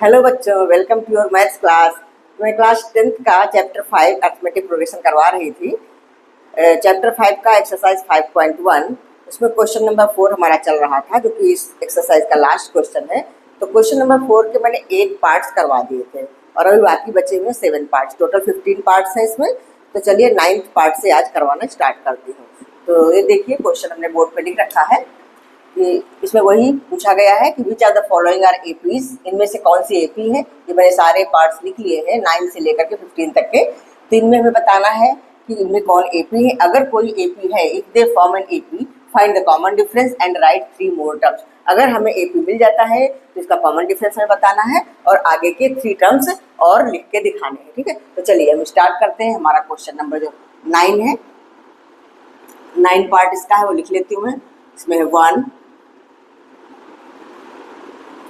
Hello बच्चों, welcome to your maths class. मैं class 10th का चैप्टर 5 अर्थमेटिक प्रोग्रेशन करवा रही थी। चैप्टर 5 का एक्सरसाइज 5.1, उसमें क्वेश्चन नंबर 4 हमारा चल रहा था, जो कि इस एक्सरसाइज का लास्ट क्वेश्चन है। तो क्वेश्चन नंबर 4 के मैंने 8 पार्ट्स करवा दिए थे और अभी बाकी बचे हुए 7 पार्ट्स, टोटल 15 पार्ट्स हैं इसमें। तो चलिए 9th पार्ट से आज करवाना स्टार्ट करती हूँ। तो ये देखिए, क्वेश्चन हमने बोर्ड पर लिख रखा है कि इसमें वही पूछा गया है कि which are the following are APs, इनमें से कौन सी एपी है। ये मैंने सारे पार्ट्स लिख लिए हैं 9 से लेकर के 15 तक के। तो इनमें हमें बताना है कि इनमें कौन एपी है। अगर कोई एपी है, if they form an AP, find the common difference and right 3 more terms. अगर हमें एपी मिल जाता है तो इसका कॉमन डिफरेंस हमें बताना है और आगे के 3 टर्म्स और लिख के दिखाने हैं। ठीक है, तो चलिए हम स्टार्ट करते हैं। हमारा क्वेश्चन नंबर जो 9 है, 9 पार्ट इसका है, वो लिख लेती हूँ मैं। इसमें है 1,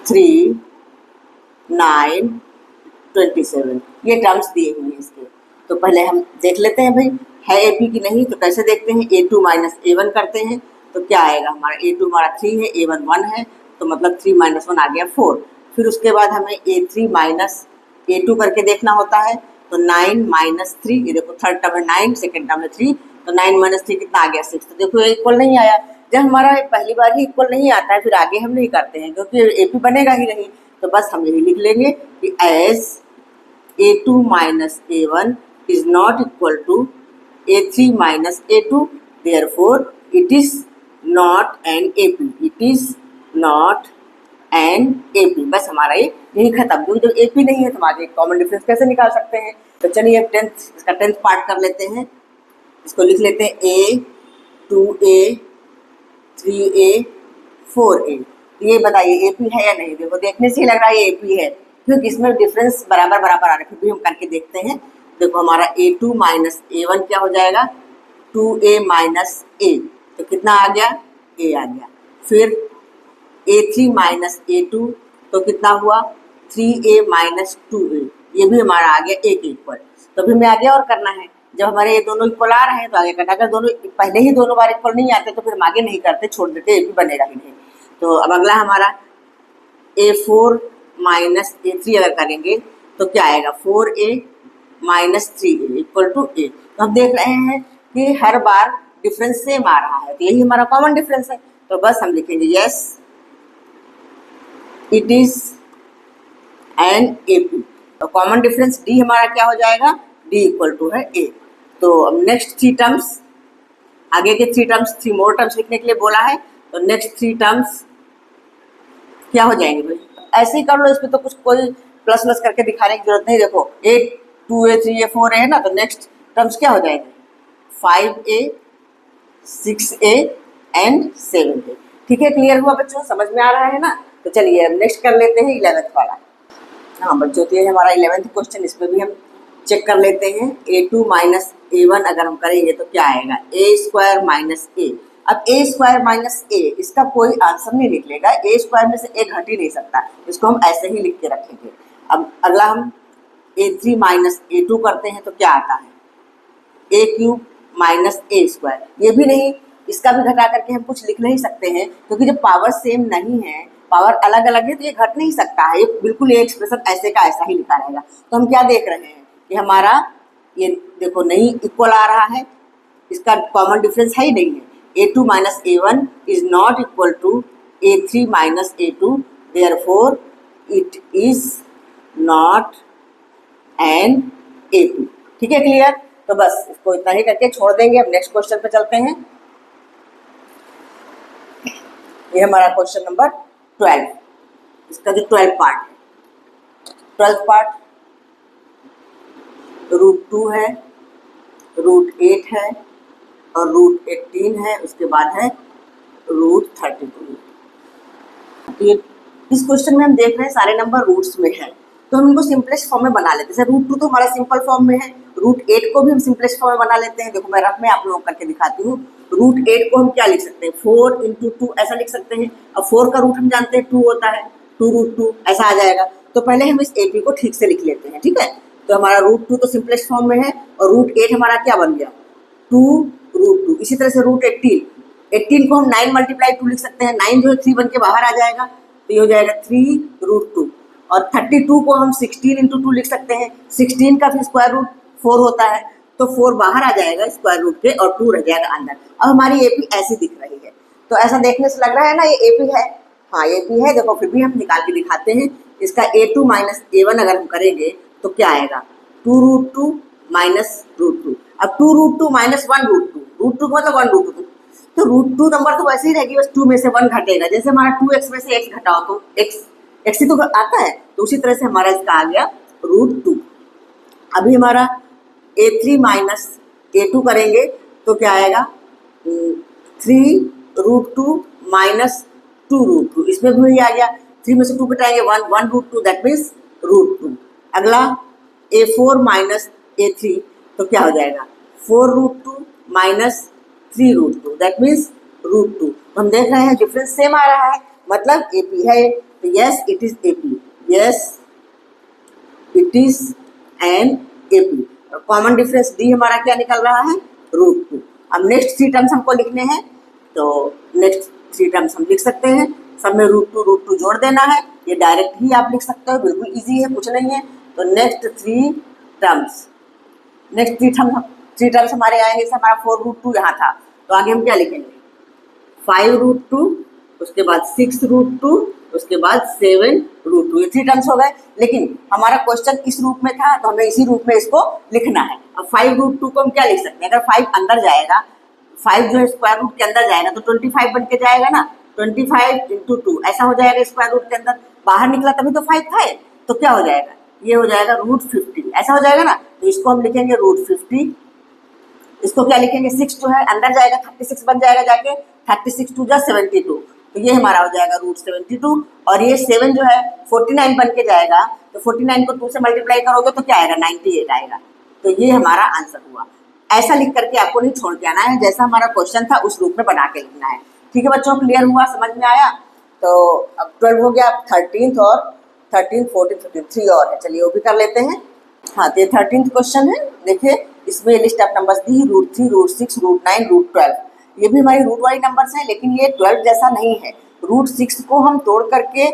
3, 9, 27, ये टर्म्स दिए हुए हैं इसके। तो पहले हम देख लेते हैं भाई है एपी की नहीं। तो कैसे देखते हैं, a2 माइनस a1 करते हैं तो क्या आएगा हमारा। a2 हमारा 3 है, a1 1 है, तो मतलब 3 माइनस 1 आ गया 4। फिर उसके बाद हमें a3 माइनस a2 करके देखना होता है। तो 9 माइनस 3, ये देखो थर्ड टर्म है 9, सेकेंड टर्म है 3, तो 9 माइनस 3 कितना आ गया 6। तो देखो ये इक्वल नहीं आया। जब हमारा पहली बार ही इक्वल नहीं आता है फिर आगे हम नहीं करते हैं, क्योंकि एपी बनेगा ही नहीं। तो बस हम यही लिख लेंगे कि as a2 minus a1 is not equal to a3 minus a2, therefore it is not an AP, it is not an AP. बस हमारा यही खत्म। क्योंकि जब एपी नहीं है तो आगे कॉमन डिफरेंस कैसे निकाल सकते हैं। तो चलिए अब 10th, इसका 10th पार्ट कर लेते हैं। इसको लिख लेते हैं a, 2a, 3a, 4a। ये बताइए एपी है या नहीं। देखो देखने से ही लग रहा है ये एपी है, क्योंकि इसमें डिफरेंस बराबर बराबर आ रहा है। फिर भी हम करके देखते हैं। देखो हमारा a2 माइनस a1 क्या हो जाएगा, 2a माइनस a, तो कितना आ गया, a आ गया। फिर a3 माइनस a2 तो कितना हुआ, 3a माइनस 2a, ये भी हमारा आ गया a के इक्वल। तो अभी हमें आगे और करना है। जब हमारे ये दोनों इक्वल आ रहे हैं तो आगे करना। अगर दोनों पहले ही दोनों बार इक्वल नहीं आते तो फिर हम आगे नहीं करते, छोड़ देते, ये भी बनेगा ही नहीं। तो अब अगला हमारा a4 माइनस a3 अगर करेंगे तो क्या आएगा, 4a minus 3a equal to a। तो हम देख रहे हैं कि हर बार डिफरेंस सेम आ रहा है, तो यही हमारा कॉमन डिफरेंस है। तो बस हम लिखेंगे yes it is an AP. तो कॉमन डिफरेंस d हमारा क्या हो जाएगा, d इक्वल टू है a। तो अब नेक्स्ट 3 टर्म्स, आगे के 3 टर्म्स, 3 मोर टर्म्स लिखने के लिए बोला है। तो नेक्स्ट 3 टर्म्स क्या हो जाएंगे भाई, ऐसे ही कर लो। इसमें तो कुछ कोई प्लस प्लस करके दिखाने की जरूरत नहीं। देखो a, 2a, 3a, 4a है ना, तो नेक्स्ट टर्म्स क्या हो जाएंगे, 5a, 6a एंड 7a। ठीक है, क्लियर हुआ बच्चों, समझ में आ रहा है ना। तो चलिए अब नेक्स्ट कर लेते हैं 11th वाला। हाँ बच्चों, तो ये हमारा 11th क्वेश्चन, इसमें भी हम चेक कर लेते हैं। a2 माइनस a1 अगर हम करेंगे तो क्या आएगा, a स्क्वायर माइनस a। अब a स्क्वायर माइनस a, इसका कोई आंसर नहीं निकलेगा। a स्क्वायर में से a घट ही नहीं सकता, इसको हम ऐसे ही लिख के रखेंगे। अब अगला हम a3 माइनस a2 करते हैं तो क्या आता है, a cube minus a square. ये भी नहीं, इसका भी घटा करके हम कुछ लिख नहीं सकते हैं, क्योंकि जब पावर सेम नहीं है, पावर अलग अलग है, तो ये घट नहीं सकता है। ये बिल्कुल ये एक्सप्रेशन ऐसे का ऐसा ही लिखा रहेगा। तो हम क्या देख रहे हैं कि हमारा ये देखो नहीं इक्वल आ रहा है, इसका कॉमन डिफरेंस है ही नहीं है। a2 minus a1 is not equal to a3 minus a2, therefore it is not an AP. ठीक है, क्लियर। तो बस इसको इतना ही करके छोड़ देंगे। अब नेक्स्ट क्वेश्चन पे चलते हैं। ये हमारा क्वेश्चन नंबर 12, इसका जो 12 पार्ट है। 12 पार्ट √2 है, √8 है और √18 है, उसके बाद है √32। तो ये इस क्वेश्चन में हम देख रहे हैं सारे नंबर रूट्स में है, तो हम इनको सिंपलेस्ट फॉर्म में बना लेते हैं। जैसे √2 तो हमारा सिंपल फॉर्म में है, √8 को भी हम सिंपलेस्ट फॉर्म में बना लेते हैं। देखो मैं रफ में आप लोगों को करके दिखाती हूँ। √8 को हम क्या लिख सकते हैं, 4 × 2 ऐसा लिख सकते हैं। अब 4 का रूट हम जानते हैं 2 होता है, 2√2 ऐसा आ जाएगा। तो पहले हम इस एपी को ठीक से लिख लेते हैं। ठीक है, तो हमारा √2 तो सिंपलेस्ट फॉर्म में है और √8 हमारा क्या बन गया, 2√2। इसी तरह से √18 को हम 9 × 2 लिख सकते हैं। 9 जो है 3 बन के बाहर आ जाएगा, तो ये हो जाएगा 3√2। और 32 को हम 16 इंटू 2 लिख सकते हैं। 16 का फिर स्क्वायर रूट 4 होता है, तो 4 बाहर आ जाएगा स्क्वायर रूट के और 2 रह जाएगा अंदर। अब हमारी एपी ऐसी दिख रही है, तो ऐसा देखने से लग रहा है ना ये एपी है। हाँ एपी है, देखो फिर भी हम निकाल के दिखाते हैं। इसका A2 माइनस A1 अगर हम करेंगे तो क्या आएगा, 2√2 माइनस √2। अब 2√2 माइनस 1√2, √2 मतलब 1√2, तो √2 नंबर तो वैसे ही रहेगी, बस 2 में से 1 घटेगा। जैसे हमारा 2x में से x घटाओ तो x ही तो आता है, तो उसी तरह से हमारा इसका आ गया √2। अभी हमारा A3 माइनस A2 करेंगे तो क्या आएगा, 3√2 माइनस 2√2, इसमें भी वही आ गया। 3 में से 2 घटाएंगे 1√2, दैट मीन्स √2। अगला A4 माइनस A3 तो क्या हो जाएगा, 4√2 माइनस 3√2, दैट मीन्स √2। तो हम देख रहे हैं डिफरेंस सेम आ रहा है, मतलब AP है, तो yes it is AP, yes it is an AP। Common difference D हमारा क्या निकल रहा है, √2। अब नेक्स्ट 3 टर्म्स हमको लिखने हैं, तो नेक्स्ट 3 टर्म्स हम लिख सकते हैं। सब में √2 जोड़ देना है, ये डायरेक्ट ही आप लिख सकते हो, बिल्कुल इजी है, कुछ नहीं है। तो नेक्स्ट 3 टर्म्स हमारे आएंगे। जैसे हमारा 4√2 यहाँ था, तो आगे हम क्या लिखेंगे, 5√2, उसके बाद 6√2, उसके बाद 7√2, ये 3 टर्म्स हो गए। लेकिन हमारा क्वेश्चन इस रूप में था, तो हमें इसी रूप में इसको लिखना है। अब 5√2 को हम क्या लिख सकते हैं, अगर 5 अंदर जाएगा, 5 जो है स्क्वायर रूट के अंदर जाएगा तो 25 बन के जाएगा ना, 25 इंटू 2 ऐसा हो जाएगा स्क्वायर रूट के अंदर, बाहर निकला तभी तो 5 था, तो क्या हो जाएगा, ये हो जाएगा √50, ऐसा हो जाएगा ना। तो इसको हम लिखेंगे √50, इसको क्या लिखेंगे, 6 जो है अंदर जाएगा 36 बन जाएगा जाके, 36 2 जा 72, तो ये हमारा हो जाएगा √72। और ये 7 जो है 49 बन के जाएगा, तो 49 को 2 से मल्टीप्लाई करोगे तो क्या आएगा, 98 आएगा। तो ये हमारा आंसर हुआ। ऐसा लिख करके आपको नहीं छोड़ के आना है, जैसा हमारा क्वेश्चन था उस रूप में बना के लिखना है। ठीक है बच्चों, क्लियर हुआ, समझ में आया। तो अब 12 हो गया, अब 13th और 13, 14, 15 3 और है, चलिए वो भी कर लेते हैं। हाँ तो ये 13th क्वेश्चन है, देखिए इसमें लिस्ट ऑफ नंबर्स दी, √3, √6, √9, √12। ये भी हमारी रूट वाली नंबर्स हैं, लेकिन ये 12 जैसा नहीं है। √6 को हम तोड़ करके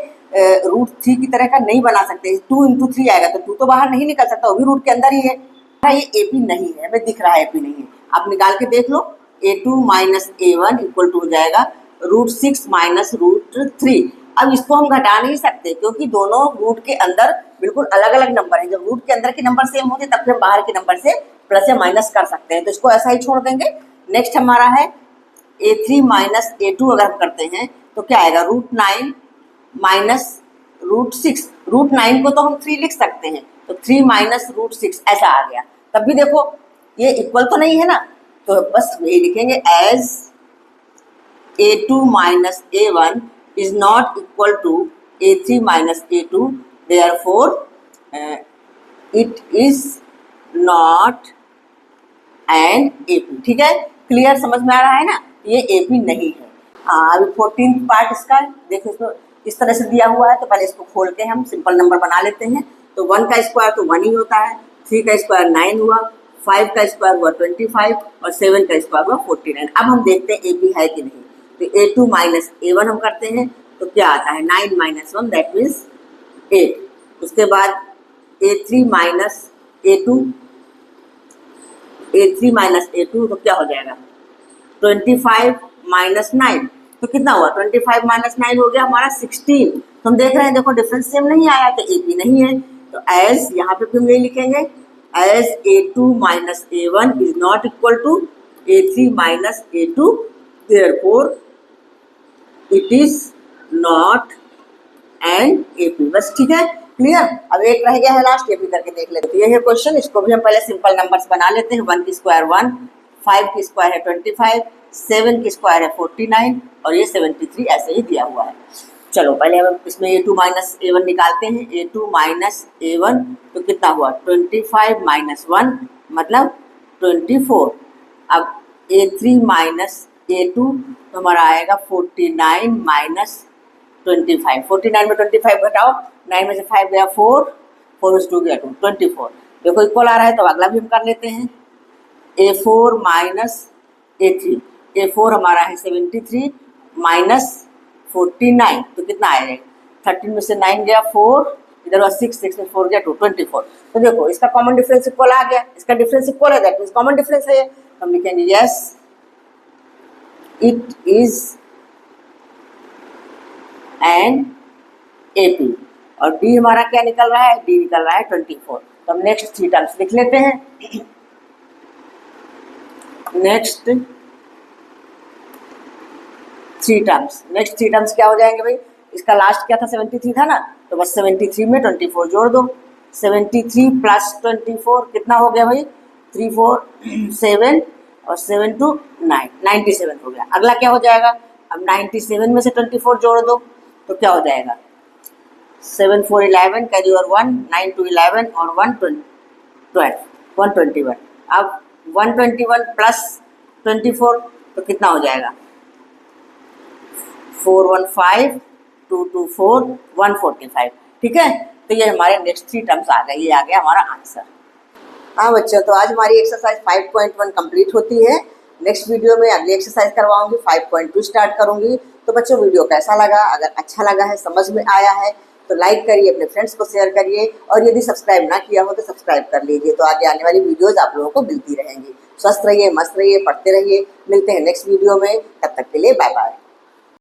√3 की तरह का नहीं बना सकते, 2 इंटू 3 आएगा तो 2 तो बाहर नहीं निकल सकता, वो भी रूट के अंदर ही है। ये AP नहीं है, हमें दिख रहा है AP नहीं है, आप निकाल के देख लो। A2 minus A1 equal to हो जाएगा √6 माइनस √3। अब इसको हम घटा नहीं सकते, क्योंकि दोनों रूट के अंदर बिल्कुल अलग अलग नंबर है। जब रूट के अंदर के नंबर सेम होंगे तब फिर हम बाहर के नंबर से प्लस या माइनस कर सकते हैं, तो इसको ऐसा ही छोड़ देंगे। नेक्स्ट हमारा है A3 माइनस A2, अगर हम करते हैं तो क्या आएगा, √9 माइनस √6। √9 को तो हम 3 लिख सकते हैं, तो 3 माइनस √6 ऐसा आ गया। तब भी देखो ये इक्वल तो नहीं है ना, तो बस यही लिखेंगे, as A2 minus A1 is not equal to A3 minus A2, therefore it is not an AP। ठीक है, क्लियर, समझ में आ रहा है ना, ये AP नहीं है। अभी 14th पार्ट इसका देखो, इसको इस तरह से दिया हुआ है, तो पहले इसको खोल के हम सिंपल नंबर बना लेते हैं। तो 1 का स्क्वायर तो 1 ही होता है, 3 का स्क्वायर 9 हुआ, 5 का स्क्वायर हुआ 25 और 7 का स्क्वायर हुआ 49। अब हम देखते हैं AP है कि नहीं। तो A2 माइनस A1 हम करते हैं तो क्या आता है, 9 माइनस 1 दैट मीन्स 8। उसके बाद A3 minus A2, A3 minus A2 तो क्या हो जाएगा, 25 माइनस 9 तो कितना हुआ, 25 माइनस 9 हो गया हमारा 16। तो हम देख रहे हैं, देखो डिफरेंस सेम नहीं आया, तो AP नहीं है। तो एज यहाँ पे हम यही लिखेंगे, as A2 minus A1 is not equal to A3 minus A2, therefore it is not an AP। बस ठीक है, क्लियर। अब एक रह गया है लास्ट, ये भी करके देख लेते हैं। ये है क्वेश्चन, इसको भी हम पहले सिंपल नंबर्स बना लेते हैं। 1 की स्क्वायर 1, 5 की स्क्वायर है 25, 7 की स्क्वायर है 49 और ये 73 ऐसे ही दिया हुआ है। चलो पहले हम इसमें A2 माइनस A1 निकालते हैं। A2 माइनस A1 तो कितना हुआ, 25 माइनस 1 मतलब 24। अब A3 माइनस A2 तो हमारा आएगा 49 माइनस 25। 49 में 25 घटाओ, 9 में से 5 गया 4, 4 में से 2 गया 2, 24। देखो इक्वल आ रहा है, तो अगला भी हम कर लेते हैं। A4 माइनस A3, A4 हमारा है 73 माइनस 49 तो कितना आएगा, 13 में से 9 गया 4, इधर was 6, 6 में 4 गया 2, 24। तो देखो इसका कॉमन डिफरेंस इक्वल आ गया, इसका डिफरेंस इक्वल है, दैट मीन्स कॉमन डिफरेंस है। हम लिखेंगे yes it is an AP, और डी हमारा क्या निकल रहा है, डी निकल रहा है 24। तो हम नेक्स्ट 3 टर्म्स लिख लेते हैं। नेक्स्ट 3 टर्म्स क्या हो जाएंगे भाई, इसका लास्ट क्या था 73 था ना, तो बस 73 में 24 जोड़ दो। 73 प्लस 24 कितना हो गया भाई, 3 4 7 और 7 2 9, 97 हो गया। अगला क्या हो जाएगा, अब 97 में से 24 जोड़ दो तो क्या हो जाएगा, 7 4 11 कैरी और 1, 9 2 11 और 1 12 121। अब 121 प्लस 24 तो कितना हो जाएगा, 415 224 145। ठीक है, तो ये हमारे नेक्स्ट 3 टर्म्स आ गए, ये आ गया हमारा आंसर। हाँ बच्चों, तो आज हमारी एक्सरसाइज 5.1 कंप्लीट होती है। नेक्स्ट वीडियो में अगली एक्सरसाइज करवाऊंगी, 5.2 स्टार्ट करूंगी। तो बच्चों वीडियो कैसा लगा, अगर अच्छा लगा है, समझ में आया है तो लाइक करिए, अपने फ्रेंड्स को शेयर करिए, और यदि सब्सक्राइब ना किया हो तो सब्सक्राइब कर लीजिए, तो आगे आने वाली वीडियोज आप लोगों को मिलती रहेंगी। स्वस्थ रहिए, मस्त रहिए, पढ़ते रहिए। मिलते हैं नेक्स्ट वीडियो में, तब तक के लिए बाय बाय।